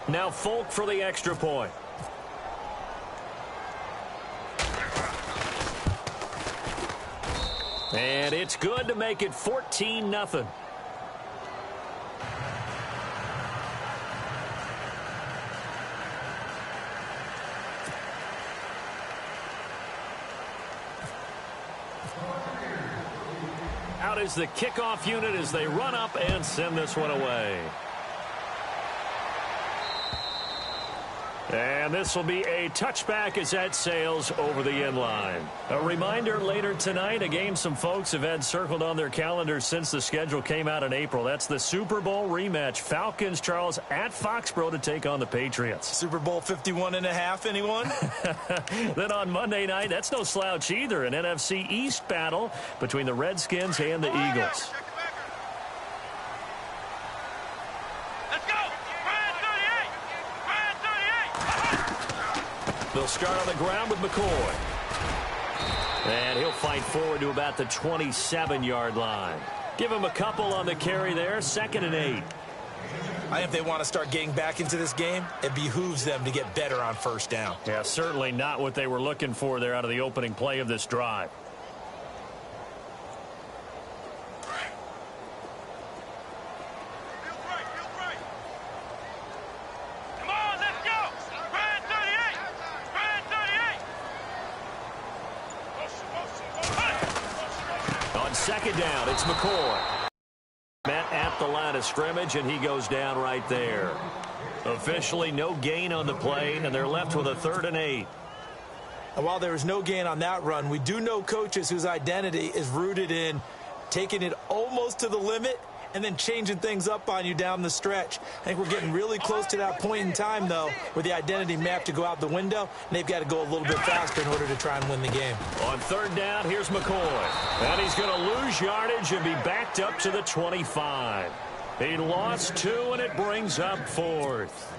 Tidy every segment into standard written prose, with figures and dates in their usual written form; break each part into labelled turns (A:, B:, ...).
A: Now Folk for the extra point. And it's good to make it 14-0. Out is the kickoff unit as they run up and send this one away. And this will be a touchback as that sails over the end line. A reminder later tonight, a game some folks have had circled on their calendars since the schedule came out in April. That's the Super Bowl rematch. Falcons, Charles, at Foxborough to take on the Patriots.
B: Super Bowl 51.5, anyone?
A: Then on Monday night, that's no slouch either. An NFC East battle between the Redskins and the Eagles. They'll start on the ground with McCoy. And he'll fight forward to about the 27-yard line. Give him a couple on the carry there. 2nd and 8.
B: I think if they want to start getting back into this game, it behooves them to get better on first down.
A: Yeah, certainly not what they were looking for there out of the opening play of this drive. Second down, it's McCoy. Met at the line of scrimmage, and he goes down right there. Officially no gain on the play, and they're left with a 3rd and 8.
B: And while there was no gain on that run, we do know coaches whose identity is rooted in taking it almost to the limit and then changing things up on you down the stretch. I think we're getting really close to that point in time, though, where the identity map to go out the window, and they've got to go a little bit faster in order to try and win the game.
A: On 3rd down, here's McCoy. And he's going to lose yardage and be backed up to the 25. He lost 2, and it brings up 4th.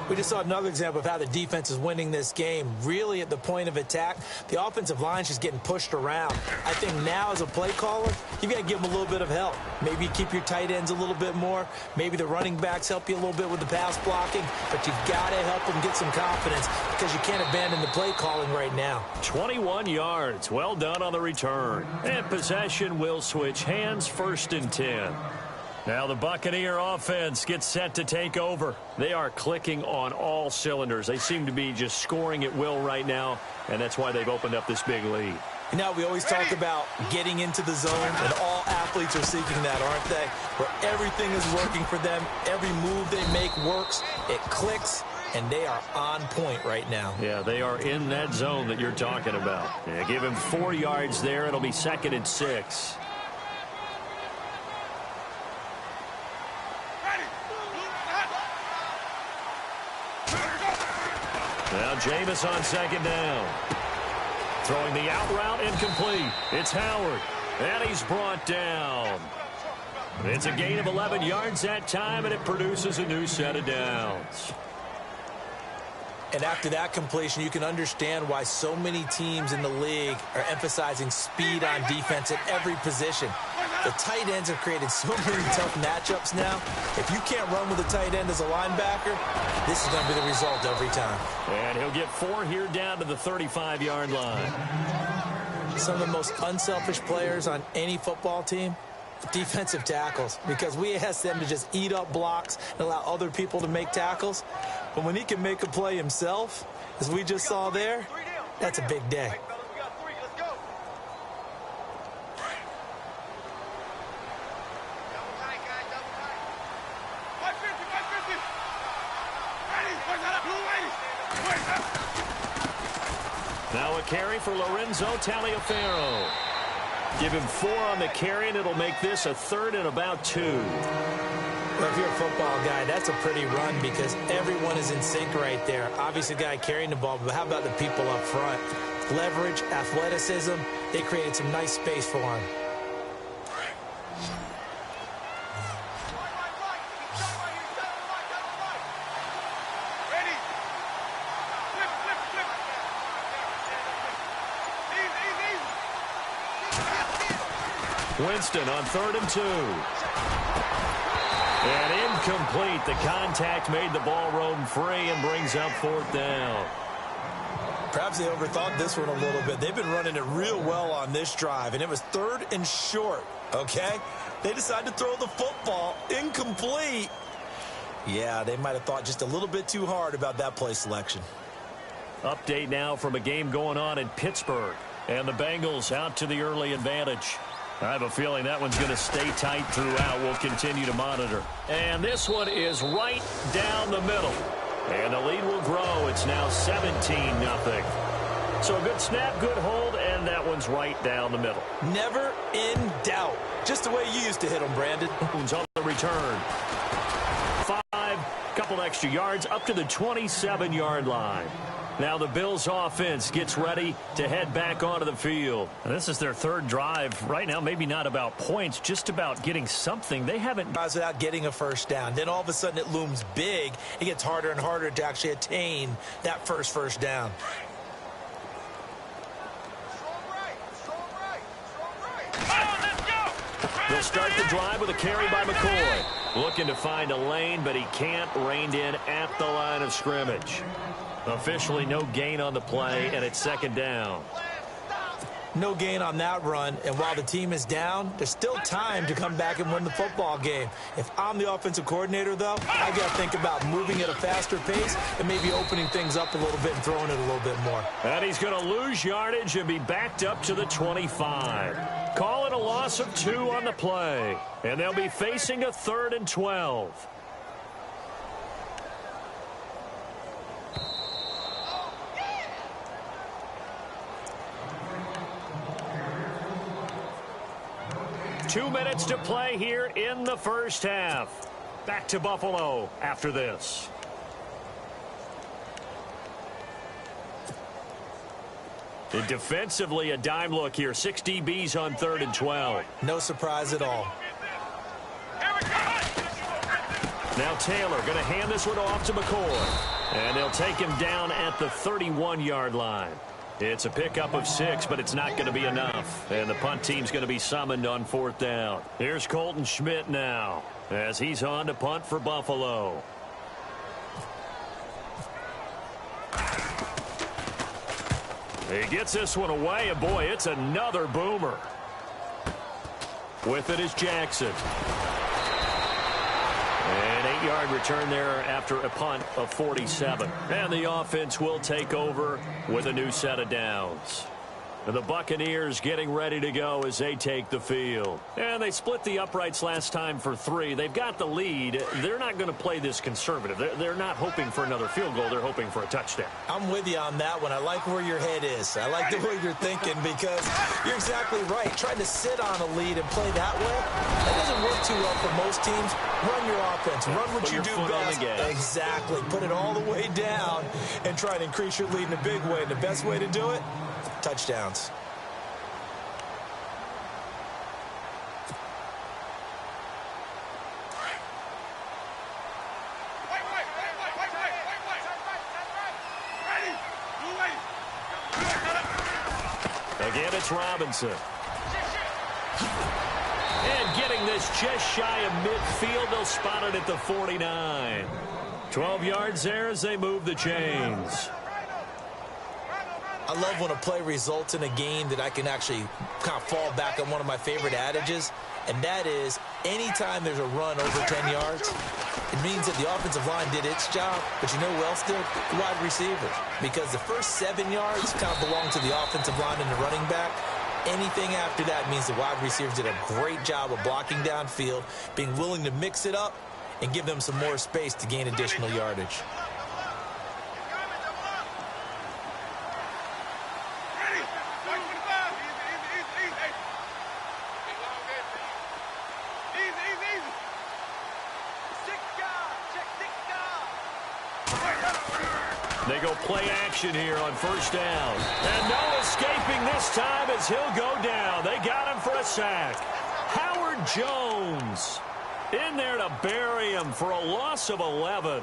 B: We just saw another example of how the defense is winning this game. Really at the point of attack, the offensive line is just getting pushed around. I think now as a play caller, you've got to give them a little bit of help. Maybe you keep your tight ends a little bit more. Maybe the running backs help you a little bit with the pass blocking. But you've got to help them get some confidence because you can't abandon the play calling right now.
A: 21 yards. Well done on the return. And possession will switch hands. 1st and 10. Now the Buccaneer offense gets set to take over. They are clicking on all cylinders. They seem to be just scoring at will right now, and that's why they've opened up this big lead.
B: You know, we always talk about getting into the zone, and all athletes are seeking that, aren't they? Where everything is working for them. Every move they make works. It clicks, and they are on point right now.
A: Yeah, they are in that zone that you're talking about. Yeah, give him 4 yards there. It'll be 2nd and 6. Now Jameis on 2nd down. Throwing the out route incomplete. It's Howard. And he's brought down. It's a gain of 11 yards that time, and it produces a new set of downs.
B: And after that completion, you can understand why so many teams in the league are emphasizing speed on defense at every position. The tight ends have created so many tough matchups now. If you can't run with a tight end as a linebacker, this is going to be the result every time.
A: And he'll get 4 here down to the 35-yard line.
B: Some of the most unselfish players on any football team, defensive tackles, because we ask them to just eat up blocks and allow other people to make tackles. But when he can make a play himself, as we just saw there, that's a big day.
A: Now a carry for Lorenzo Taliaferro. Give him 4 on the carry, and it'll make this a 3rd and about 2.
B: Well, if you're a football guy, that's a pretty run because everyone is in sync right there. Obviously, the guy carrying the ball, but how about the people up front? Leverage, athleticism, they created some nice space for him. Winston on 3rd and 2. And
A: Incomplete. The contact made the ball roam free and brings up fourth down.
B: Perhaps they overthought this one a little bit. They've been running it real well on this drive, and it was 3rd and short, okay? They decided to throw the football. Incomplete. Yeah, they might have thought just a little bit too hard about that play selection.
A: Update now from a game going on in Pittsburgh. And the Bengals out to the early advantage. I have a feeling that one's going to stay tight throughout. We'll continue to monitor. And this one is right down the middle. And the lead will grow. It's now 17-0. So a good snap, good hold, and that one's right down the middle.
B: Never in doubt. Just the way you used to hit them, Brandon.
A: On the return. 5, couple extra yards, up to the 27-yard line. Now the Bills offense gets ready to head back onto the field. And this is their 3rd drive. Right now, maybe not about points, just about getting something. They haven't...
B: Without getting a first down. Then all of a sudden it looms big. It gets harder and harder to actually attain that first down.
A: They'll start the drive with a carry by McCoy. Looking to find a lane, but he can't. Reined in at the line of scrimmage. Officially no gain on the play, and it's 2nd down.
B: No gain on that run, and while the team is down, there's still time to come back and win the football game. If I'm the offensive coordinator, though, I got to think about moving at a faster pace and maybe opening things up a little bit and throwing it a little bit more.
A: And he's going to lose yardage and be backed up to the 25. Call it a loss of 2 on the play, and they'll be facing a 3rd and 12. Two minutes to play here in the first half. Back to Buffalo after this. And defensively, a dime look here. 6 DBs on 3rd and 12.
B: No surprise at all.
A: Now Taylor going to hand this one off to McCoy. And they'll take him down at the 31-yard line. It's a pickup of 6, but it's not going to be enough. And the punt team's going to be summoned on 4th down. Here's Colton Schmidt now as he's on to punt for Buffalo. He gets this one away, and boy, it's another boomer. With it is Jackson. An 8-yard return there after a punt of 47. And the offense will take over with a new set of downs. And the Buccaneers getting ready to go as they take the field. And they split the uprights last time for 3. They've got the lead. They're not going to play this conservative. They're not hoping for another field goal. They're hoping for a touchdown.
B: I'm with you on that one. I like where your head is. I like the way you're thinking because you're exactly right. Trying to sit on a lead and play that way, that doesn't work too well for most teams. Run your offense. Run what you do best. Exactly. Put it all the way down and try to increase your lead in a big way. And the best way to do it, touchdowns.
A: Again, it's Robinson. And getting this just shy of midfield, they'll spot it at the 49. 12 yards there as they move the chains.
B: I love when a play results in a gain that I can actually kind of fall back on one of my favorite adages, and that is anytime there's a run over 10 yards, it means that the offensive line did its job, but you know who else did? The wide receivers. Because the first 7 yards kind of belong to the offensive line and the running back. Anything after that means the wide receivers did a great job of blocking downfield, being willing to mix it up, and give them some more space to gain additional yardage.
A: They go play action here on first down. And no escaping this time as he'll go down. They got him for a sack. Howard Jones in there to bury him for a loss of 11.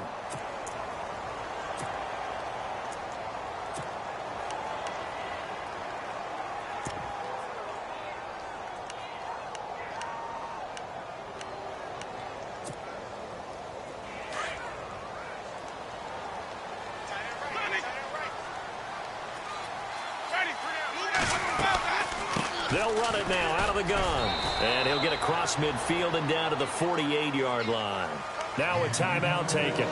A: They'll run it now out of the gun. And he'll get across midfield and down to the 48-yard line. Now a timeout taken.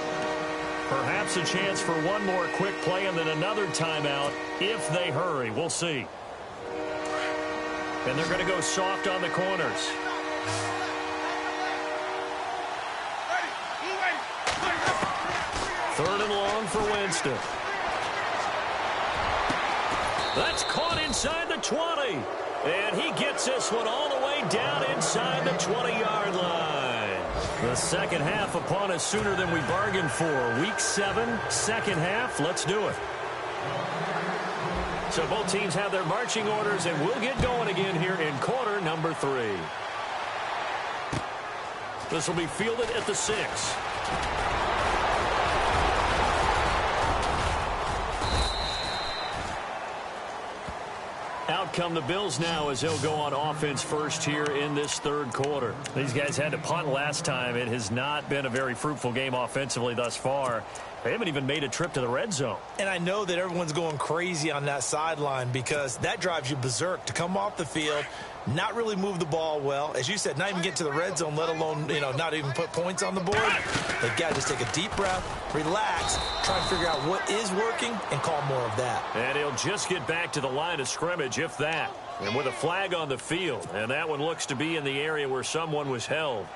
A: Perhaps a chance for one more quick play and then another timeout if they hurry. We'll see. And they're going to go soft on the corners. Third and long for Winston. That's caught inside the 20. And he gets this one all the way down inside the 20-yard line. The second half upon us sooner than we bargained for. Week 7, second half. Let's do it. So both teams have their marching orders, and we'll get going again here in quarter number 3. This will be fielded at the 6. Out come the Bills now as they'll go on offense first here in this third quarter. These guys had to punt last time. It has not been a very fruitful game offensively thus far. They haven't even made a trip to the red zone. And I know that everyone's going crazy on that sideline because that drives you berserk to come off the field, not really move the ball well. As you said, not even get to the red zone, let alone, not even put points on the board. They've got to just take a deep breath, relax, try and figure out what is working, and call more of that. And he'll just get back to the line of scrimmage, if that. And with a flag on the field, and that one looks to be in the area where someone was held.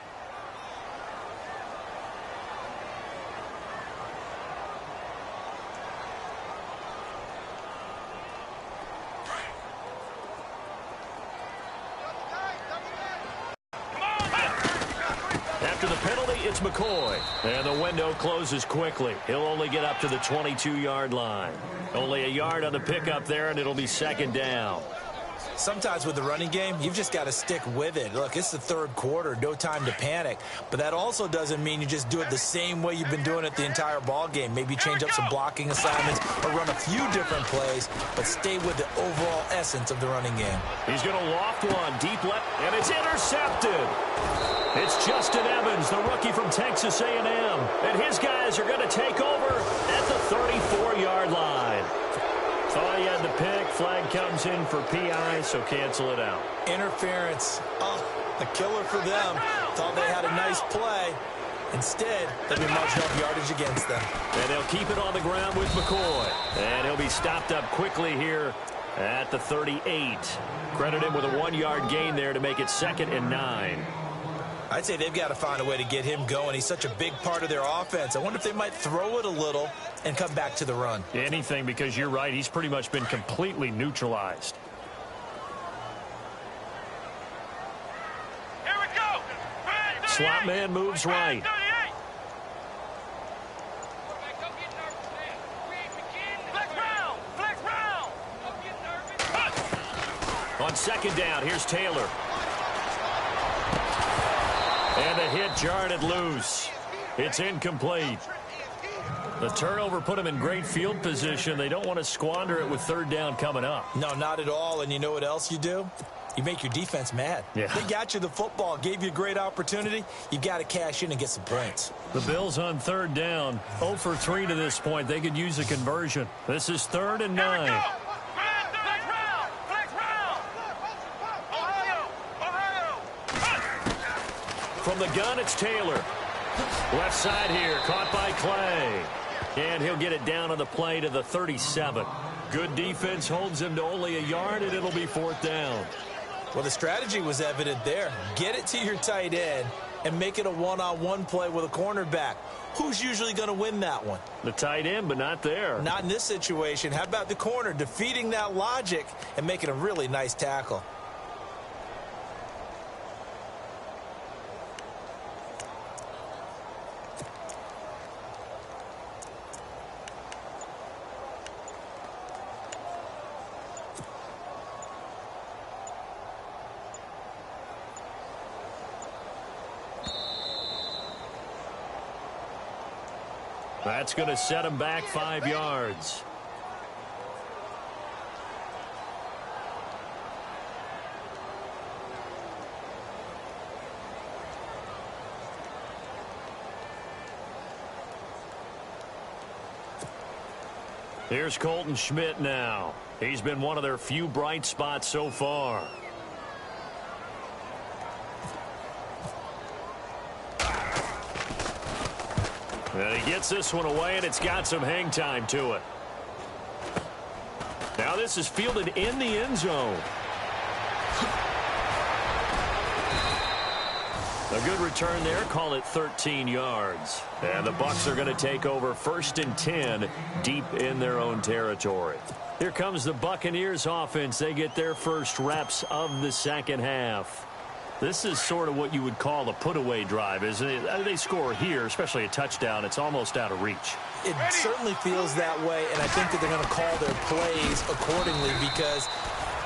A: It's McCoy, and the window closes quickly. He'll only get up to the 22-yard line. Only a yard on the pickup there, and it'll be second down. Sometimes with the running game, you've just got to stick with it. Look, it's the third quarter, no time to panic. But that also doesn't mean you just do it the same way you've been doing it the entire ball game. Maybe change up some blocking assignments or run a few different plays, but stay with the overall essence of the running game. He's going to loft one deep left, and it's intercepted. It's Justin Evans, the rookie from Texas A&M. And his guys are going to take over at the 34-yard line. Thought he had the pick. Flag comes in for PI, so cancel it out. Interference. Oh, a killer for them. Thought they had a nice play. Instead, they'll be marching off yardage against them. And they'll keep it on the ground with McCoy. And he'll be stopped up quickly here at the 38. Credit him with a 1-yard gain there to make it 2nd and 9. I'd say they've got to find a way to get him going. He's such a big part of their offense. I wonder if they might throw it a little and come back to the run. Anything, because you're right. He's pretty much been completely neutralized.
C: Here we go.
A: Slot man moves right. On second down, here's Taylor. And the hit jarred it loose. It's incomplete. The turnover put them in great field position. They don't want to squander it with third down coming up. No, not at all. And you know what else you do? You make your defense mad. Yeah. They got you the football, gave you a great opportunity. You got to cash in and get some points. The Bills on third down, 0 for 3 to this point. They could use a conversion. This is 3rd and 9. From the gun, it's Taylor. Left side here, caught by Clay. And he'll get it down on the play to the 37. Good defense holds him to only a yard, and it'll be 4th down. Well, the strategy was evident there. Get it to your tight end and make it a one-on-one play with a cornerback. Who's usually going to win that one? The tight end, but not there. Not in this situation. How about the corner defeating that logic and making a really nice tackle? That's going to set him back 5 yards. Here's Colton Schmidt now. He's been one of their few bright spots so far. And he gets this one away, and it's got some hang time to it. Now this is fielded in the end zone. A good return there. Call it 13 yards. And the Bucs are going to take over 1st and 10 deep in their own territory. Here comes the Buccaneers offense. They get their first reps of the second half. This is sort of what you would call a put-away drive, isn't it? They score here, especially a touchdown. It's almost out of reach.
B: It certainly feels that way, and I think that they're going to call their plays accordingly because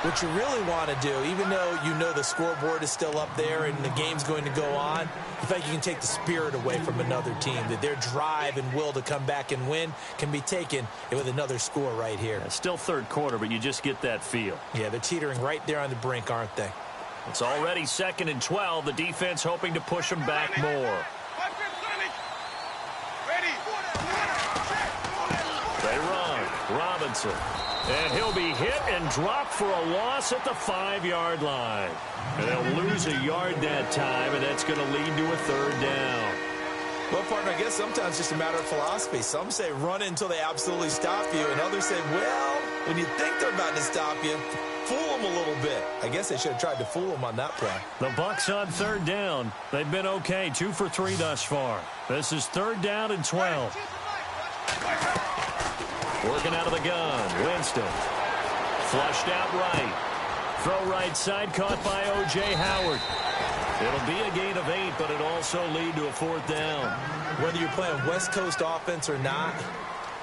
B: what you really want to do, even though you know the scoreboard is still up there and the game's going to go on, in fact, you can take the spirit away from another team, that their drive and will to come back and win can be taken with another score right here.
A: Yeah, still third quarter, but you just get that feel.
B: Yeah, they're teetering right there on the brink, aren't they?
A: It's already 2nd and 12. The defense hoping to push them back more. They run. Robinson. And he'll be hit and dropped for a loss at the 5-yard line. And they'll lose a yard that time, and that's going to lead to a 3rd down.
B: Well, partner, I guess sometimes it's just a matter of philosophy. Some say run it until they absolutely stop you, and others say, well, when you think they're about to stop you, fool them a little bit. I guess they should have tried to fool them on that play.
A: The Bucs on 3rd down. They've been okay, 2 for 3 thus far. This is 3rd down and 12. Working out of the gun. Winston. Flushed out right. Throw right side, caught by O.J. Howard. It'll be a gain of 8, but it'll also lead to a 4th down.
B: Whether you're playing West Coast offense or not,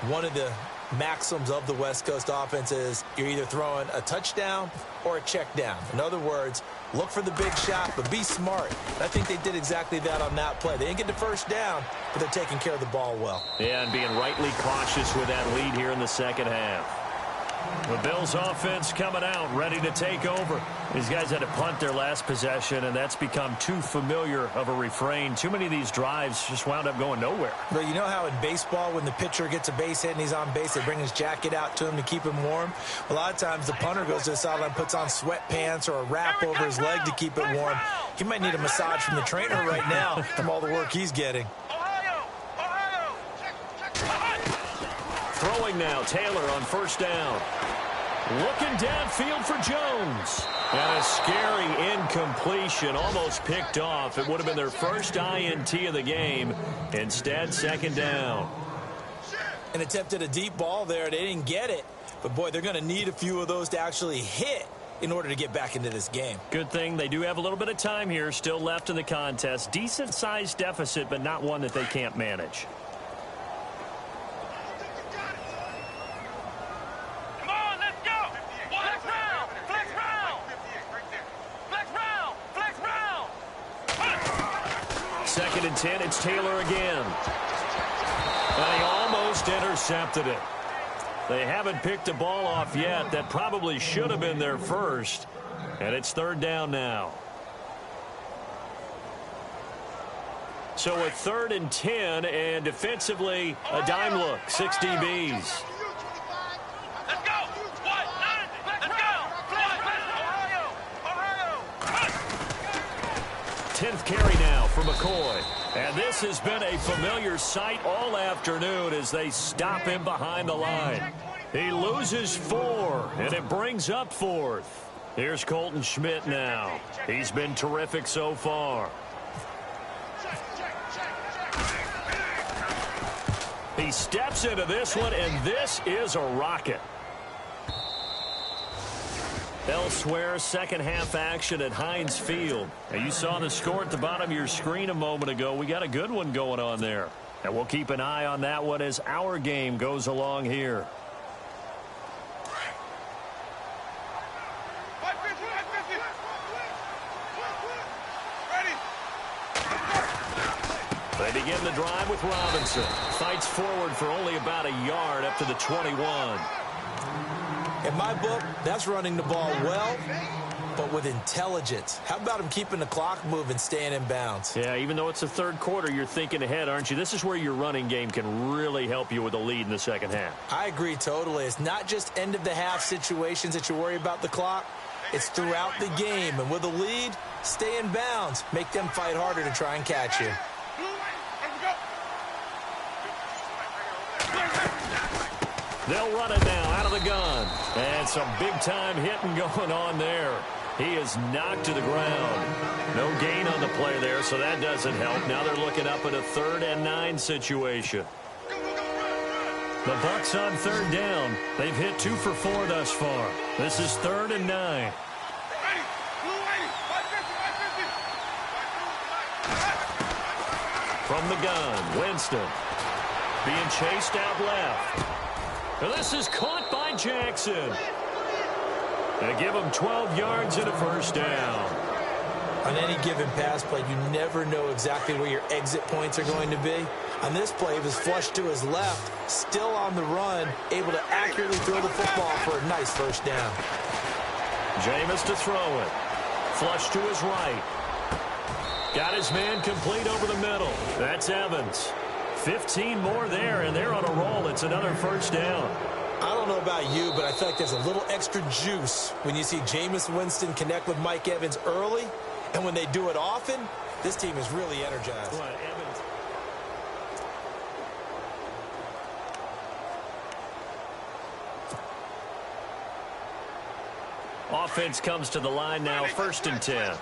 B: one of the maxims of the West Coast offense is you're either throwing a touchdown or a check down. In other words, look for the big shot, but be smart. I think they did exactly that on that play. They didn't get the first down, but they're taking care of the ball well.
A: Yeah, and being rightly cautious with that lead here in the second half. The Bills offense coming out, ready to take over. These guys had to punt their last possession, and that's become too familiar of a refrain. Too many of these drives just wound up going nowhere.
B: But you know how in baseball, when the pitcher gets a base hit and he's on base, they bring his jacket out to him to keep him warm? A lot of times the punter goes to the sideline, puts on sweatpants or a wrap over his leg to keep it warm. He might need a massage from the trainer right now from all the work he's getting.
A: Throwing now, Taylor on 1st down. Looking downfield for Jones. And a scary incompletion, almost picked off. It would have been their first INT of the game. Instead, 2nd down.
B: And attempted a deep ball there. They didn't get it. But, boy, they're going to need a few of those to actually hit in order to get back into this game.
A: Good thing they do have a little bit of time here still left in the contest. Decent-sized deficit, but not one that they can't manage. Second and 10, it's Taylor again. And he almost intercepted it. They haven't picked the ball off yet. That probably should have been their first. And it's 3rd down now. So a 3rd and 10, and defensively, a dime look, 6 DBs. 10th carry now for McCoy. And this has been a familiar sight all afternoon as they stop him behind the line. He loses 4, and it brings up 4th. Here's Colton Schmidt now. He's been terrific so far. He steps into this one, and this is a rocket. Elsewhere, second half action at Heinz Field. And you saw the score at the bottom of your screen a moment ago. We got a good one going on there. And we'll keep an eye on that one as our game goes along here. They begin the drive with Robinson. Fights forward for only about a yard up to the 21.
B: In my book, that's running the ball well, but with intelligence. How about him keeping the clock moving, staying in bounds?
A: Yeah, even though it's the 3rd quarter, you're thinking ahead, aren't you? This is where your running game can really help you with a lead in the second half.
B: I agree totally. It's not just end-of-the-half situations that you worry about the clock. It's throughout the game. And with a lead, stay in bounds. Make them fight harder to try and catch you.
A: They'll run it now out of the gun. And some big-time hitting going on there. He is knocked to the ground. No gain on the play there, so that doesn't help. Now they're looking up at a 3rd and 9 situation. The Bucs on 3rd down. They've hit 2 for 4 thus far. This is 3rd and 9. From the gun, Winston. Being chased out left. And this is caught by Jackson. They give him 12 yards and a first down.
B: On any given pass play, you never know exactly where your exit points are going to be. On this play, he was flushed to his left, still on the run, able to accurately throw the football for a nice first down.
A: Jameis to throw it. Flush to his right. Got his man complete over the middle. That's Evans. 15 more there, and they're on a roll. It's another first down.
B: I don't know about you, but I feel like there's a little extra juice when you see Jameis Winston connect with Mike Evans early, and when they do it often, this team is really energized.
A: What, Evans? Offense comes to the line now, 1st and 10.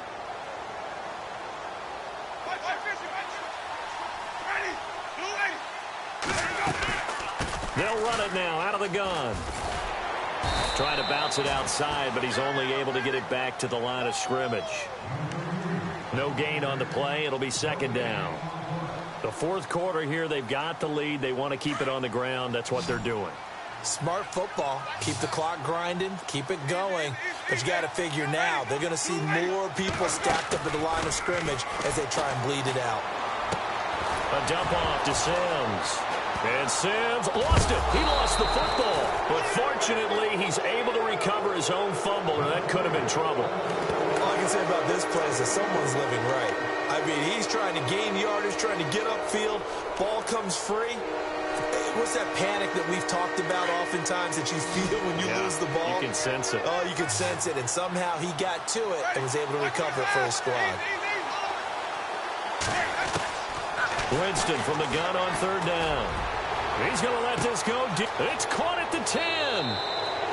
A: They'll run it now out of the gun. Trying to bounce it outside, but he's only able to get it back to the line of scrimmage. No gain on the play. It'll be 2nd down. The 4th quarter here, they've got the lead. They want to keep it on the ground. That's what they're doing.
B: Smart football. Keep the clock grinding. Keep it going. But you got to figure now, they're going to see more people stacked up at the line of scrimmage as they try and bleed it out.
A: A dump off to Sims. And Sims lost it. He lost the football. But fortunately, he's able to recover his own fumble, or that could have been trouble.
B: All I can say about this play is that someone's living right. I mean, he's trying to gain yardage, trying to get upfield. Ball comes free. What's that panic that we've talked about oftentimes that you feel when you lose the ball?
A: You can sense it.
B: Oh, you can sense it. And somehow he got to it and was able to recover it for his squad.
A: Winston from the gun on 3rd down. He's going to let this go. It's caught at the 10.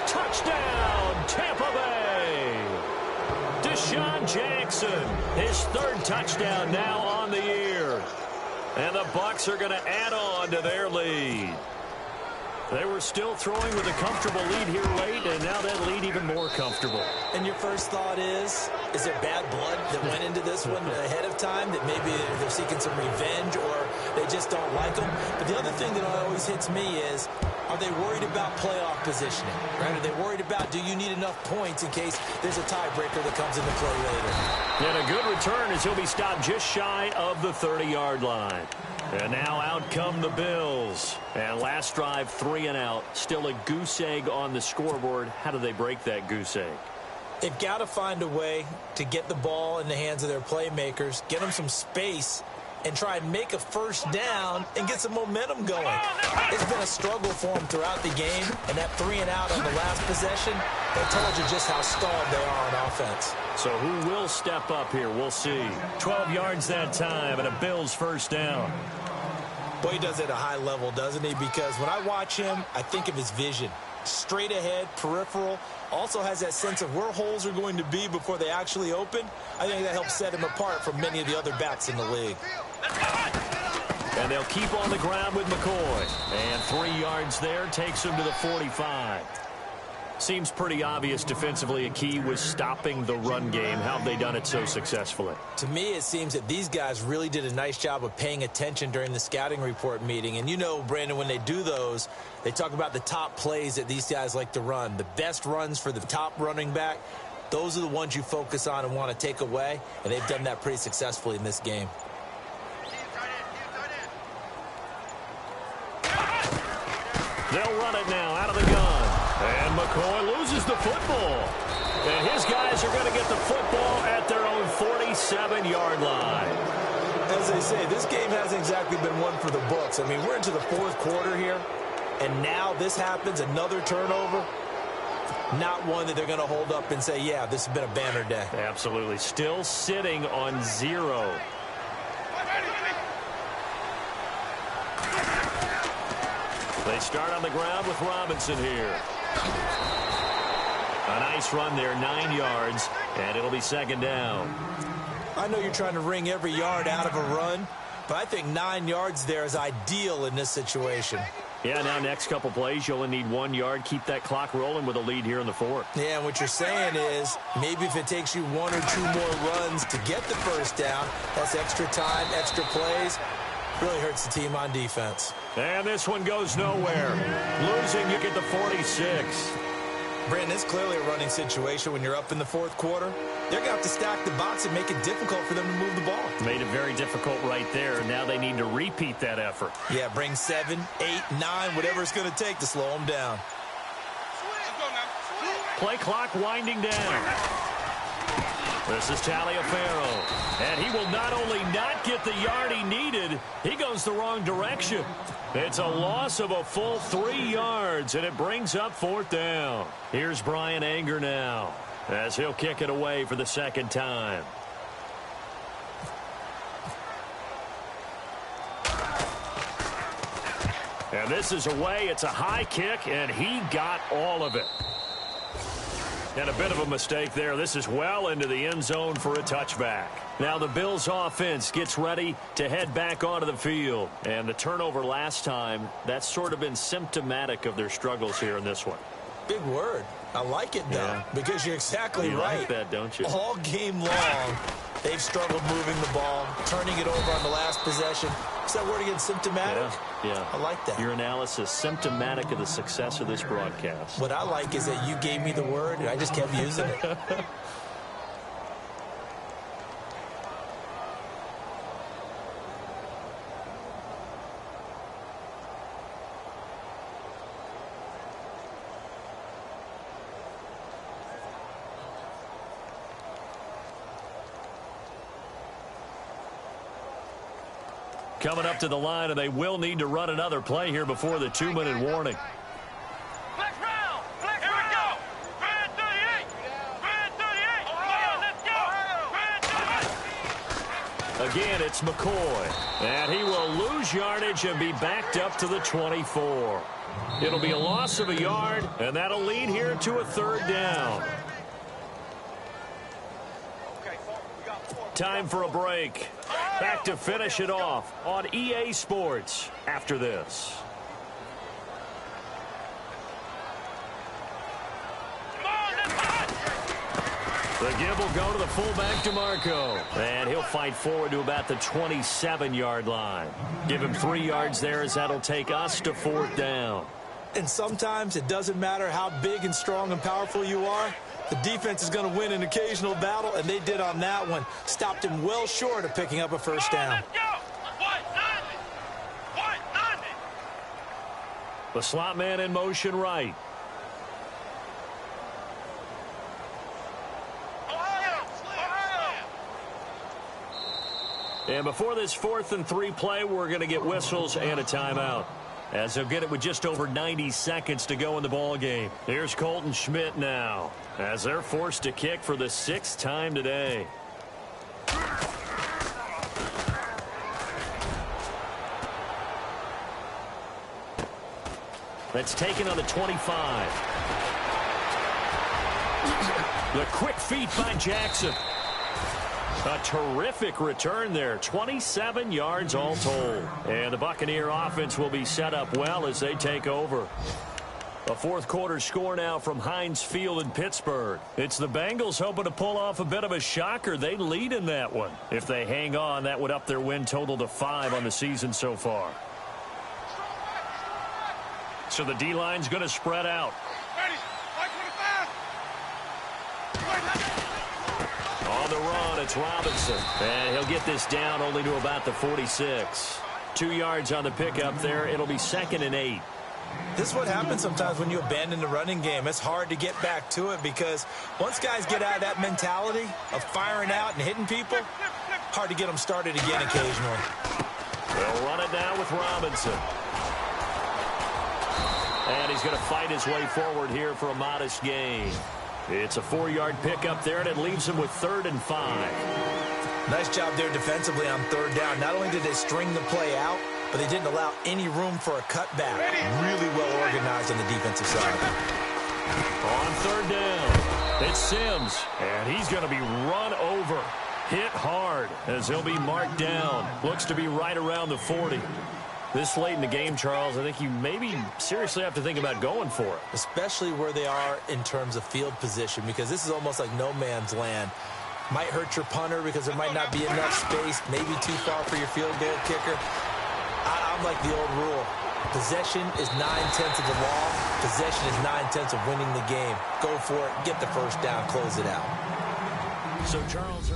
A: Touchdown, Tampa Bay. Deshaun Jackson, his 3rd touchdown now on the year. And the Bucs are going to add on to their lead. They were still throwing with a comfortable lead here late, and now that lead even more comfortable.
B: And your first thought is there bad blood that went into this one ahead of time, that maybe they're seeking some revenge or they just don't like them? But the other thing that always hits me is, are they worried about playoff positioning? Right? Are they worried about, do you need enough points in case there's a tiebreaker that comes into play later?
A: And a good return as he'll be stopped just shy of the 30-yard line. And now out come the Bills. And last drive, 3 and out. Still a goose egg on the scoreboard. How do they break that goose egg?
B: They've got to find a way to get the ball in the hands of their playmakers, get them some space, and try and make a first down and get some momentum going. It's been a struggle for them throughout the game, and that 3 and out on the last possession, that told you just how stalled they are on offense.
A: So who will step up here? We'll see. 12 yards that time and a Bills first down.
B: Boy, he does it at a high level, doesn't he? Because when I watch him, I think of his vision. Straight ahead, peripheral, also has that sense of where holes are going to be before they actually open. I think that helps set him apart from many of the other backs in the league.
A: And they'll keep on the ground with McCoy. And 3 yards there takes him to the 45. Seems pretty obvious defensively a key was stopping the run game. How have they done it so successfully?
B: To me, it seems that these guys really did a nice job of paying attention during the scouting report meeting. And you know, Brandon, when they do those, they talk about the top plays that these guys like to run. The best runs for the top running back, those are the ones you focus on and want to take away. And they've done that pretty successfully in this game.
A: They'll run it now out of the gun. And McCoy loses the football. And his guys are going to get the football at their own 47-yard line.
B: As they say, this game hasn't exactly been one for the books. I mean, we're into the 4th quarter here, and now this happens, another turnover. Not one that they're going to hold up and say, yeah, this has been a banner day.
A: Absolutely. Still sitting on 0. They start on the ground with Robinson here. A nice run there, 9 yards, and it'll be second down.
B: I know you're trying to wring every yard out of a run, but I think 9 yards there is ideal in this situation.
A: Yeah, now next couple plays, you only need 1 yard. Keep that clock rolling with a lead here in the fourth.
B: Yeah, and what you're saying is maybe if it takes you 1 or 2 more runs to get the first down, that's extra time, extra plays. Really hurts the team on defense.
A: And this one goes nowhere. Losing, you get the 46.
B: Brandon, it's clearly a running situation when you're up in the fourth quarter. They're going to have to stack the box and make it difficult for them to move the ball.
A: Made it very difficult right there. Now they need to repeat that effort.
B: Yeah, bring 7, 8, 9, whatever it's going to take to slow them down.
A: Play clock winding down. This is Taliaferro. And he will not only not get the yard he needed, he goes the wrong direction. It's a loss of a full 3 yards, and it brings up fourth down. Here's Brian Anger now, as he'll kick it away for the second time. And this is away. It's a high kick, and he got all of it. And a bit of a mistake there. This is well into the end zone for a touchback. Now the Bills offense gets ready to head back onto the field. And the turnover last time, that's sort of been symptomatic of their struggles here in this one.
B: Big word. I like it, though, because you're exactly right.
A: You like that, don't you?
B: All game long, they've struggled moving the ball, turning it over on the last possession. Is that word again, symptomatic?
A: Yeah.
B: I like that.
A: Your analysis, symptomatic of the success of this broadcast.
B: What I like is that you gave me the word, and I just kept using it.
A: Coming up to the line, and they will need to run another play here before the 2-minute warning.
C: Flex round. Flex here we go. Red 38. Red 38. Ohio, let's go. Red 38.
A: Again, it's McCoy. And he will lose yardage and be backed up to the 24. It'll be a loss of a yard, and that'll lead here to a third down. Time for a break. Back to finish it off on EA Sports after this. The give will go to the fullback, DeMarco. And he'll fight forward to about the 27-yard line. Give him 3 yards there, as that'll take us to fourth down.
B: And sometimes it doesn't matter how big and strong and powerful you are. The defense is going to win an occasional battle, and they did on that one. Stopped him well short of picking up a first down.
A: The slot man in motion right. And before this 4th and 3 play, we're going to get whistles and a timeout, as they'll get it with just over 90 seconds to go in the ball game. Here's Colton Schmidt now, as they're forced to kick for the 6th time today. That's taken on the 25. The quick feet by Jackson. A terrific return there. 27 yards all told. And the Buccaneer offense will be set up well as they take over. A fourth quarter score now from Heinz Field in Pittsburgh. It's the Bengals hoping to pull off a bit of a shocker. They lead in that one. If they hang on, that would up their win total to 5 on the season so far. So the D-line's going to spread out. On the run, it's Robinson. And he'll get this down only to about the 46. 2 yards on the pickup there. It'll be 2nd and 8.
B: This is what happens sometimes when you abandon the running game. It's hard to get back to it because once guys get out of that mentality of firing out and hitting people, hard to get them started again occasionally.
A: They'll run it now with Robinson. And he's going to fight his way forward here for a modest gain. It's a 4-yard pickup there, and it leaves him with 3rd and 5.
B: Nice job there defensively on 3rd down. Not only did they string the play out, but they didn't allow any room for a cutback. Really well organized on the defensive side.
A: On third down, it's Sims, and he's going to be run over. Hit hard as he'll be marked down. Looks to be right around the 40. This late in the game, Charles, I think you maybe seriously have to think about going for it.
B: Especially where they are in terms of field position, because this is almost like no man's land. Might hurt your punter because there might not be enough space, maybe too far for your field goal kicker. I'm like the old rule. Possession is 9/10 of the law. Possession is 9/10 of winning the game. Go for it, get the first down, close it out.
A: So, Charles...